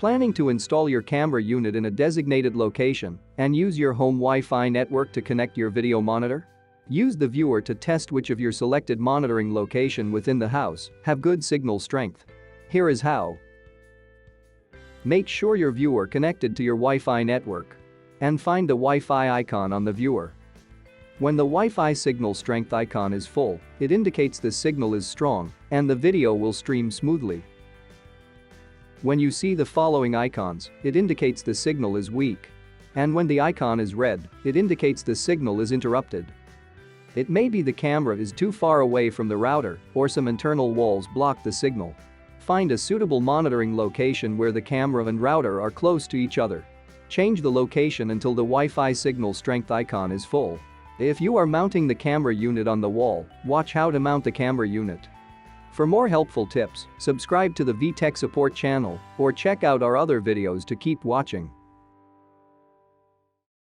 Planning to install your camera unit in a designated location and use your home Wi-Fi network to connect your video monitor? Use the viewer to test which of your selected monitoring location within the house have good signal strength. Here is how. Make sure your viewer connected to your Wi-Fi network and find the Wi-Fi icon on the viewer. When the Wi-Fi signal strength icon is full, it indicates the signal is strong and the video will stream smoothly. When you see the following icons, it indicates the signal is weak. And when the icon is red, it indicates the signal is interrupted. It may be the camera is too far away from the router or some internal walls block the signal. Find a suitable monitoring location where the camera and router are close to each other. Change the location until the Wi-Fi signal strength icon is full. If you are mounting the camera unit on the wall, watch how to mount the camera unit. For more helpful tips, subscribe to the VTech support channel or check out our other videos to keep watching.